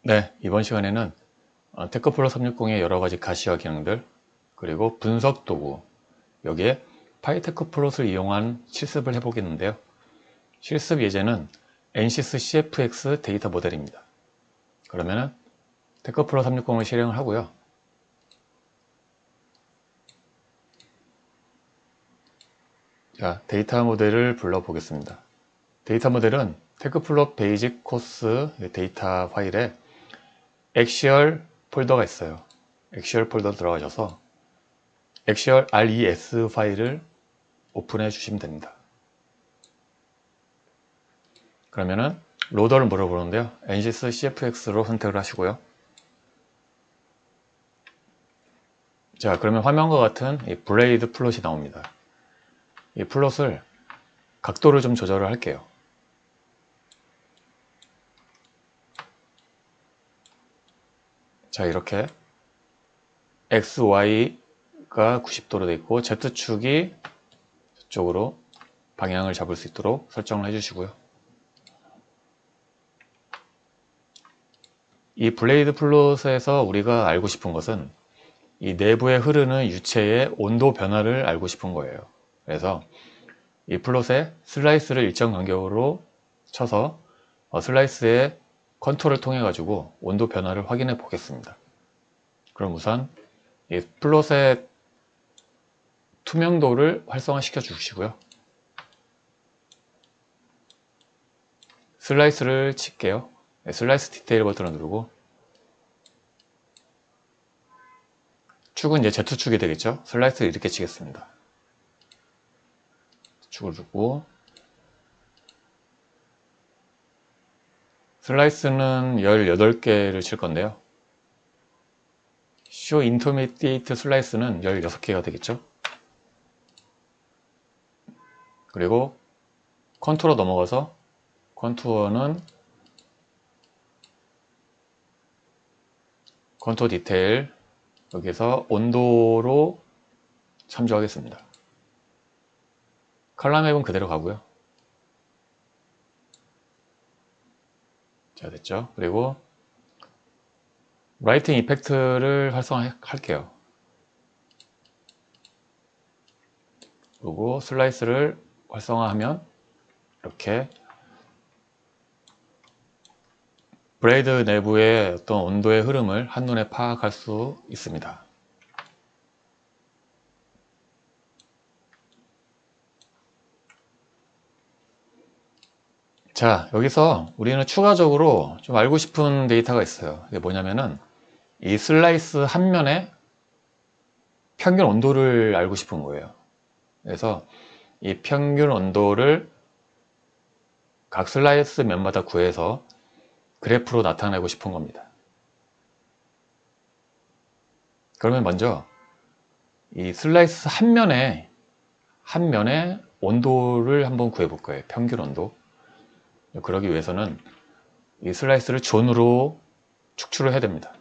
네, 이번 시간에는 테크플로 360의 여러가지 가시화 기능들, 그리고 분석 도구, 여기에 파이테크 플롯을 이용한 실습을 해보겠는데요. 실습 예제는 NCS CFX 데이터 모델입니다. 그러면은 테크플로 360을 실행을 하고요. 자, 데이터 모델을 불러보겠습니다. 데이터 모델은 테크플롯 베이직 코스 데이터 파일에 엑시얼 폴더가 있어요. 엑시얼 폴더 들어가셔서 엑시얼 RES 파일을 오픈해 주시면 됩니다. 그러면은 로더를 물어보는데요. NCS CFX로 선택을 하시고요. 자, 그러면 화면과 같은 이 블레이드 플롯이 나옵니다. 이 플롯을 각도를 좀 조절을 할게요. 자, 이렇게 X, Y가 90도로 되어 있고 Z축이 저쪽으로 방향을 잡을 수 있도록 설정을 해주시고요. 이 블레이드 플롯에서 우리가 알고 싶은 것은 이 내부에 흐르는 유체의 온도 변화를 알고 싶은 거예요. 그래서 이 플롯에 슬라이스를 일정 간격으로 쳐서 슬라이스의 컨트롤을 통해 가지고 온도 변화를 확인해 보겠습니다. 그럼 우선 이 플롯의 투명도를 활성화 시켜 주시고요. 슬라이스를 칠게요. 슬라이스 디테일 버튼을 누르고 축은 이제 Z축이 되겠죠. 슬라이스를 이렇게 치겠습니다. 축을 두고 슬라이스는 18개를 칠 건데요. 쇼 인터미디에이트 슬라이스는 16개가 되겠죠. 그리고 컨투어 넘어가서 컨투어는 컨투어 디테일 여기서 온도로 참조하겠습니다. 컬러 맵은 그대로 가고요. 자, 됐죠. 그리고 라이팅 이펙트를 활성화할게요. 그리고 슬라이스를 활성화하면 이렇게 블레이드 내부의 어떤 온도의 흐름을 한눈에 파악할 수 있습니다. 자, 여기서 우리는 추가적으로 좀 알고 싶은 데이터가 있어요. 이게 뭐냐면은 이 슬라이스 한 면의 평균 온도를 알고 싶은 거예요. 그래서 이 평균 온도를 각 슬라이스 면마다 구해서 그래프로 나타내고 싶은 겁니다. 그러면 먼저 이 슬라이스 한 면의 온도를 한번 구해 볼 거예요. 평균 온도. 그러기 위해서는 이 슬라이스를 존으로 축출을 해야 됩니다.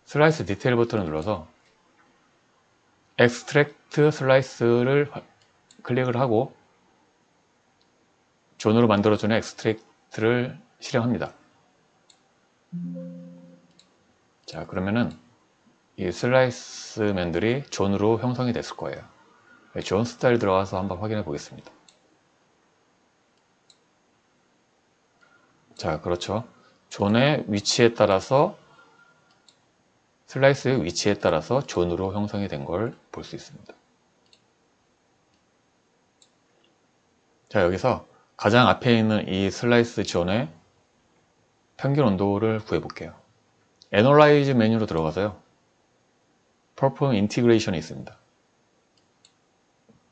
슬라이스 디테일 버튼을 눌러서 엑스트랙트 슬라이스를 클릭을 하고 존으로 만들어주는 엑스트랙트를 실행합니다. 자, 그러면은 이 슬라이스면들이 존으로 형성이 됐을 거예요. 존 스타일 들어가서 한번 확인해 보겠습니다. 자, 그렇죠. 존의 위치에 따라서 슬라이스의 위치에 따라서 존으로 형성이 된 걸 볼 수 있습니다. 자, 여기서 가장 앞에 있는 이 슬라이스 존의 평균 온도를 구해 볼게요. Analyze 메뉴로 들어가서요. Perform Integration이 있습니다.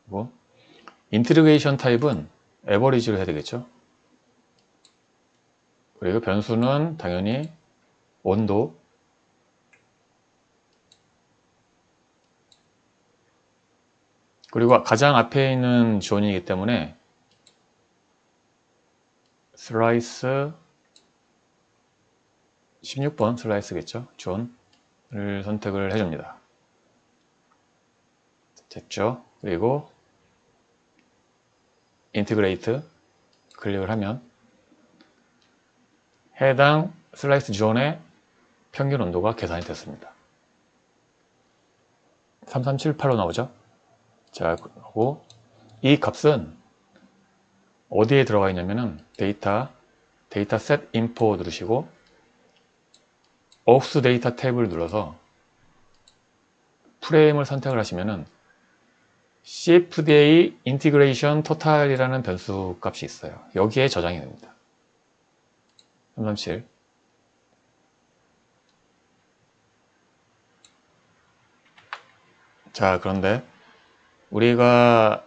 그리고 인티그레이션 타입은 에버리지로 해야 되겠죠. 그리고 변수는 당연히 온도, 그리고 가장 앞에 있는 존이기 때문에 슬라이스 16번 슬라이스겠죠. 존을 선택을 해줍니다. 됐죠. 그리고 인티그레이트 클릭을 하면 해당 슬라이스 존의 평균 온도가 계산이 됐습니다. 3378로 나오죠? 자, 그리고 이 값은 어디에 들어가 있냐면은 데이터 셋 인포 누르시고 aux 데이터 탭을 눌러서 프레임을 선택을 하시면은 CFDA 인티그레이션 토탈이라는 변수 값이 있어요. 여기에 저장이 됩니다. 337. 자, 그런데 우리가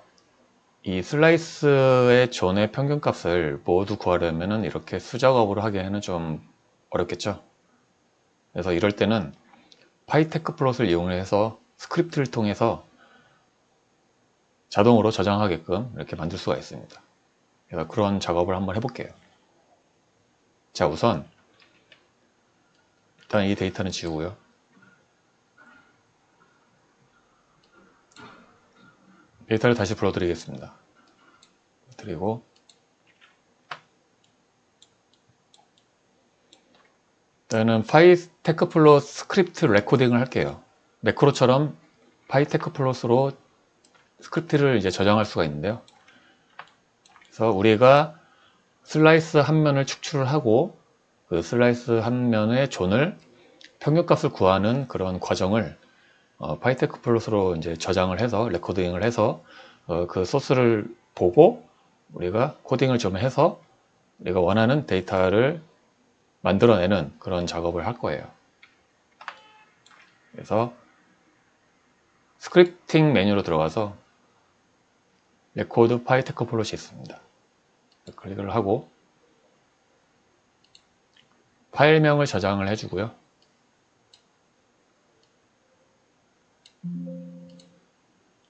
이 슬라이스의 존의 평균값을 모두 구하려면 이렇게 수작업으로 하기에는 좀 어렵겠죠. 그래서 이럴 때는 파이테크 플롯을 이용해서 스크립트를 통해서 자동으로 저장하게끔 이렇게 만들 수가 있습니다. 그래서 그런 작업을 한번 해볼게요. 자, 우선 일단 이 데이터는 지우고요. 데이터를 다시 불러드리겠습니다. 그리고 일단은 파이테크 플롯 스크립트 레코딩을 할게요. 매크로처럼 파이테크 플롯으로 스크립트를 이제 저장할 수가 있는데요. 그래서 우리가 슬라이스 한 면을 축출을 하고 그 슬라이스 한 면의 존을 평균값을 구하는 그런 과정을 파이테크 플롯으로 이제 저장을 해서 레코딩을 해서 그 소스를 보고 우리가 코딩을 좀 해서 우리가 원하는 데이터를 만들어내는 그런 작업을 할 거예요. 그래서 스크립팅 메뉴로 들어가서 레코드 파이테크 플롯이 있습니다. 클릭을 하고 파일명을 저장을 해주고요.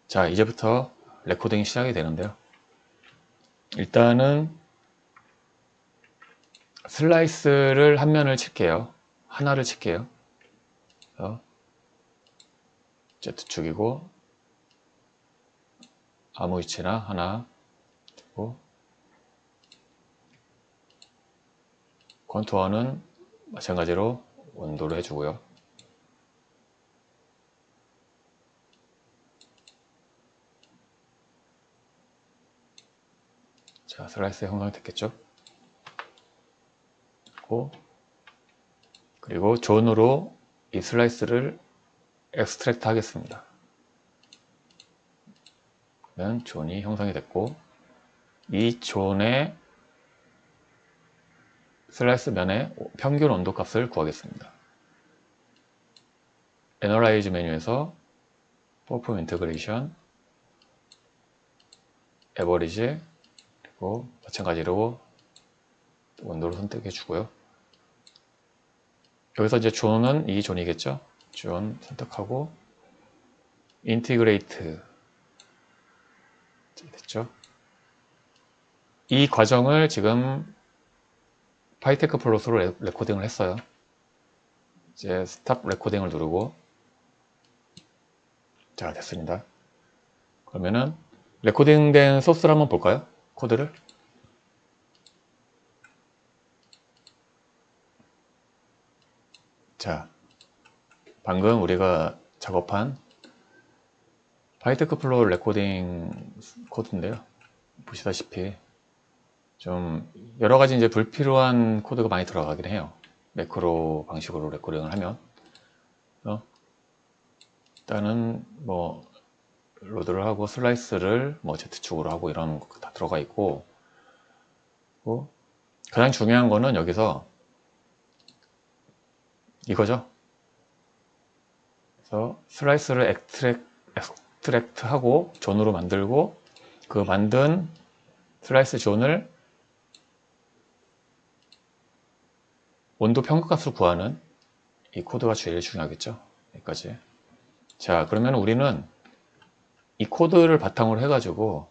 자, 이제부터 레코딩이 시작이 되는데요. 일단은 슬라이스를 한 면을 칠게요. 하나를 칠게요. 그래서 Z축이고 아무 위치나 하나 두고 컨투어는 마찬가지로 온도로 해주고요. 자, 슬라이스 형성이 됐겠죠? 그리고 존으로 이 슬라이스를 엑스트랙트 하겠습니다. 그러면 존이 형성이 됐고 이 존의 슬라이스 면의 평균 온도 값을 구하겠습니다. 애널라이즈 메뉴에서 퍼폼 인테그레이션 에버리지 그리고 마찬가지로 온도를 선택해 주고요. 여기서 이제 존은 이 존이겠죠? 존 선택하고 인티그레이트 됐죠? 이 과정을 지금 파이테크 플롯으로 레코딩을 했어요. 이제 스탑 레코딩을 누르고 자, 됐습니다. 그러면은 레코딩된 소스를 한번 볼까요? 코드를. 자, 방금 우리가 작업한 파이테크 플롯 레코딩 코드인데요. 보시다시피 좀 여러가지 이제 불필요한 코드가 많이 들어가긴 해요. 매크로 방식으로 레코딩을 하면. 일단은 뭐 로드를 하고 슬라이스를 뭐 Z축으로 하고 이런 거 다 들어가 있고 가장 중요한 거는 여기서 이거죠. 그래서 슬라이스를 엑스트랙트 하고 존으로 만들고 그 만든 슬라이스 존을 온도 평균값을 구하는 이 코드가 제일 중요하겠죠. 여기까지. 자, 그러면 우리는 이 코드를 바탕으로 해가지고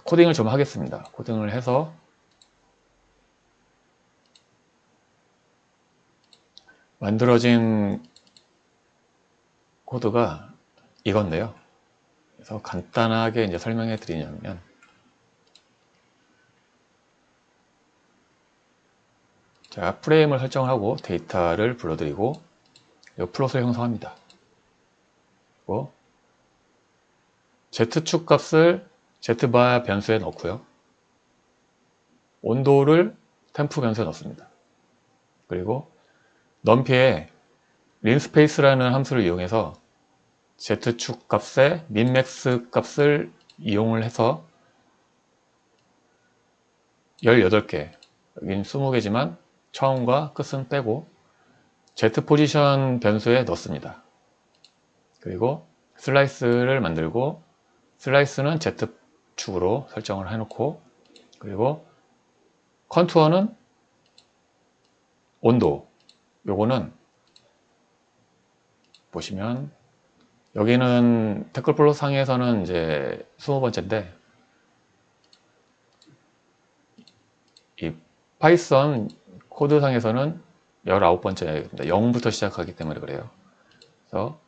코딩을 좀 하겠습니다. 코딩을 해서 만들어진 코드가 이건데요. 그래서 간단하게 이제 설명해 드리냐면 자, 프레임을 설정하고 데이터를 불러드리고 이 플롯을 형성합니다. 그리고 Z축 값을 Z바 변수에 넣고요. 온도를 템프 변수에 넣습니다. 그리고 numP에 linspace라는 함수를 이용해서 Z축 값의 minmax 값을 이용을 해서 18개, 여긴 20개지만 처음과 끝은 빼고 Z 포지션 변수에 넣습니다. 그리고 슬라이스를 만들고 슬라이스는 Z축으로 설정을 해놓고 그리고 컨투어는 온도, 요거는 보시면 여기는 태클플로 상에서는 이제 20번째인데 이 파이썬 코드상에서는 19번째입니다. 0부터 시작하기 때문에 그래요. 그래서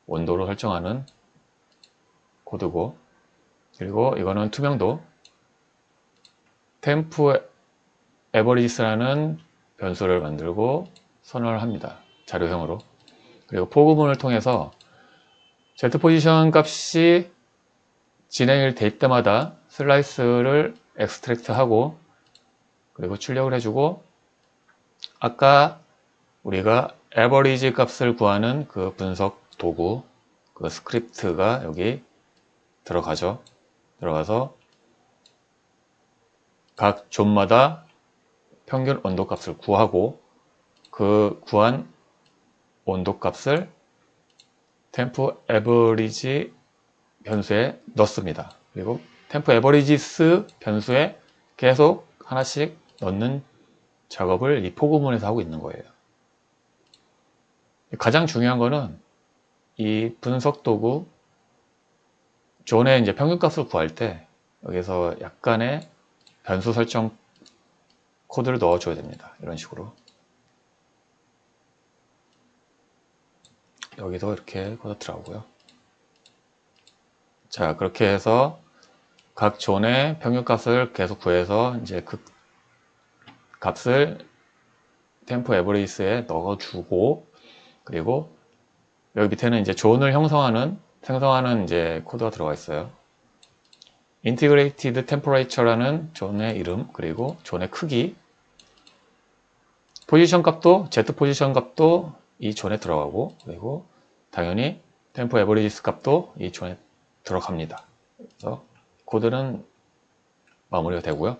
온도로 설정하는 코드고 그리고 이거는 투명도 temp averages라는 변수를 만들고 선언을 합니다. 자료형으로. 그리고 for 구문을 통해서 Z 포지션 값이 진행이 될 때마다 슬라이스를 엑스트랙트 하고 그리고 출력을 해주고 아까 우리가 average 값을 구하는 그 분석 도구 그 스크립트가 여기 들어가죠. 들어가서 각 존마다 평균 온도 값을 구하고 그 구한 온도 값을 temp average 변수에 넣습니다. 그리고 temp averages 변수에 계속 하나씩 넣는 작업을 이 for 구문에서 하고 있는 거예요. 가장 중요한 거는 이 분석 도구 존의 이제 평균값을 구할 때 여기서 약간의 변수 설정 코드를 넣어줘야 됩니다. 이런 식으로 여기도 이렇게 코드 들어가고요. 자, 그렇게 해서 각 존의 평균값을 계속 구해서 이제 그 값을 temp averages에 넣어주고 그리고 여기 밑에는 이제 존을 생성하는 이제 코드가 들어가 있어요. integrated temperature라는 존의 이름 그리고 존의 크기 포지션 값도 Z 포지션 값도 이 존에 들어가고 그리고 당연히 temp averages 값도 이 존에 들어갑니다. 그래서 코드는 마무리가 되고요.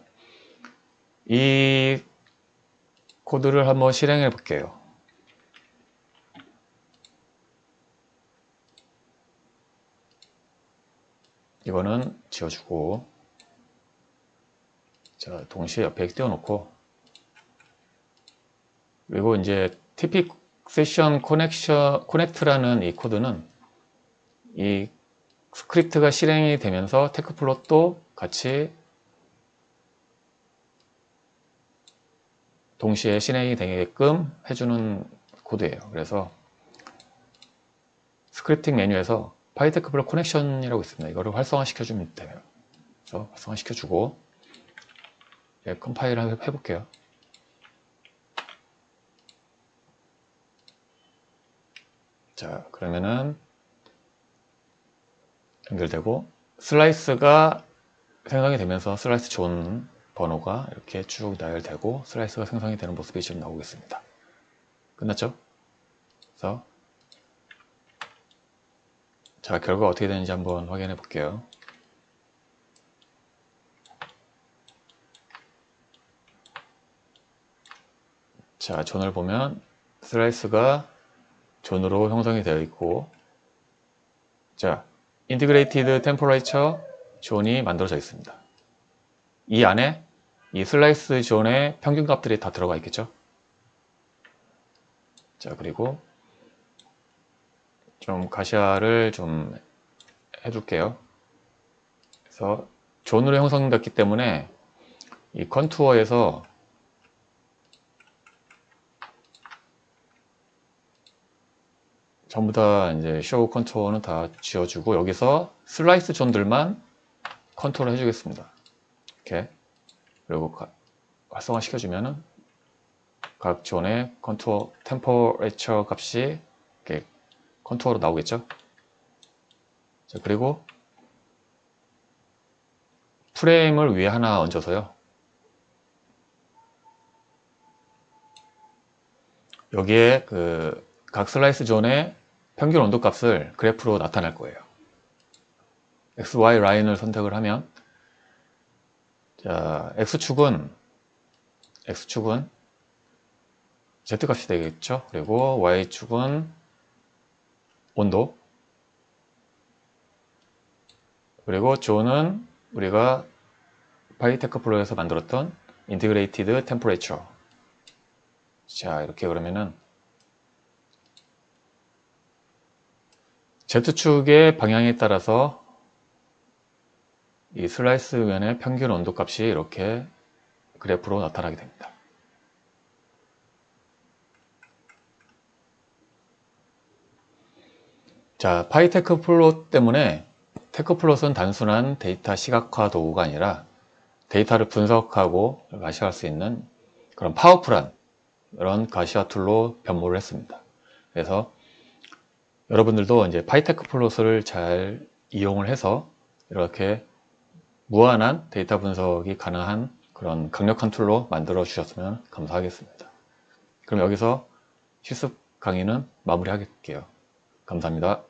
이 코드를 한번 실행해 볼게요. 이거는 지워주고 자, 동시에 옆에 띄워놓고 그리고 이제 TP 세션 커넥트라는 이 코드는 이 스크립트가 실행이 되면서 테크플롯도 같이 동시에 실행이 되게끔 해주는 코드예요. 그래서 스크립팅 메뉴에서 파이테크플롯 커넥션이라고 있습니다. 이거를 활성화시켜주면 돼요. 그래서 활성화시켜주고 컴파일을 해볼게요. 자, 그러면은 연결되고 슬라이스가 생성이 되면서 슬라이스 존 번호가 이렇게 쭉 나열되고 슬라이스가 생성이 되는 모습이 지금 나오고 있습니다. 끝났죠? 그래서 자, 결과 어떻게 되는지 한번 확인해 볼게요. 자, 존을 보면 슬라이스가 존으로 형성이 되어 있고 자, 인티그레이티드 템퍼레이처 존이 만들어져 있습니다. 이 안에 이 슬라이스 존의 평균 값들이 다 들어가 있겠죠. 자, 그리고 좀 가시화를 좀 해줄게요. 그래서 존으로 형성됐기 때문에 이 컨투어에서 전부 다 이제 쇼 컨투어는 다 지워주고 여기서 슬라이스 존들만 컨트롤 해주겠습니다. 이렇게 그리고 활성화 시켜주면은 각 존의 컨투어 템퍼레처 값이 이렇게 컨투어로 나오겠죠. 자, 그리고 프레임을 위에 하나 얹어서요. 여기에 각 슬라이스 존의 평균 온도 값을 그래프로 나타낼 거예요. XY 라인을 선택을 하면, 자, X축은 Z값이 되겠죠. 그리고 Y축은 온도, 그리고 존은 우리가 파이테크플로에서 만들었던 인티그레이티드 템퍼레처. 자, 이렇게 그러면은 Z축의 방향에 따라서 이 슬라이스 면의 평균 온도 값이 이렇게 그래프로 나타나게 됩니다. 자, 파이테크플롯 때문에 테크플롯은 단순한 데이터 시각화 도구가 아니라 데이터를 분석하고 가시화할 수 있는 그런 파워풀한 이런 가시화 툴로 변모를 했습니다. 그래서 여러분들도 이제 파이테크플롯을 잘 이용을 해서 이렇게 무한한 데이터 분석이 가능한 그런 강력한 툴로 만들어 주셨으면 감사하겠습니다. 그럼 여기서 실습 강의는 마무리하겠게요. 감사합니다.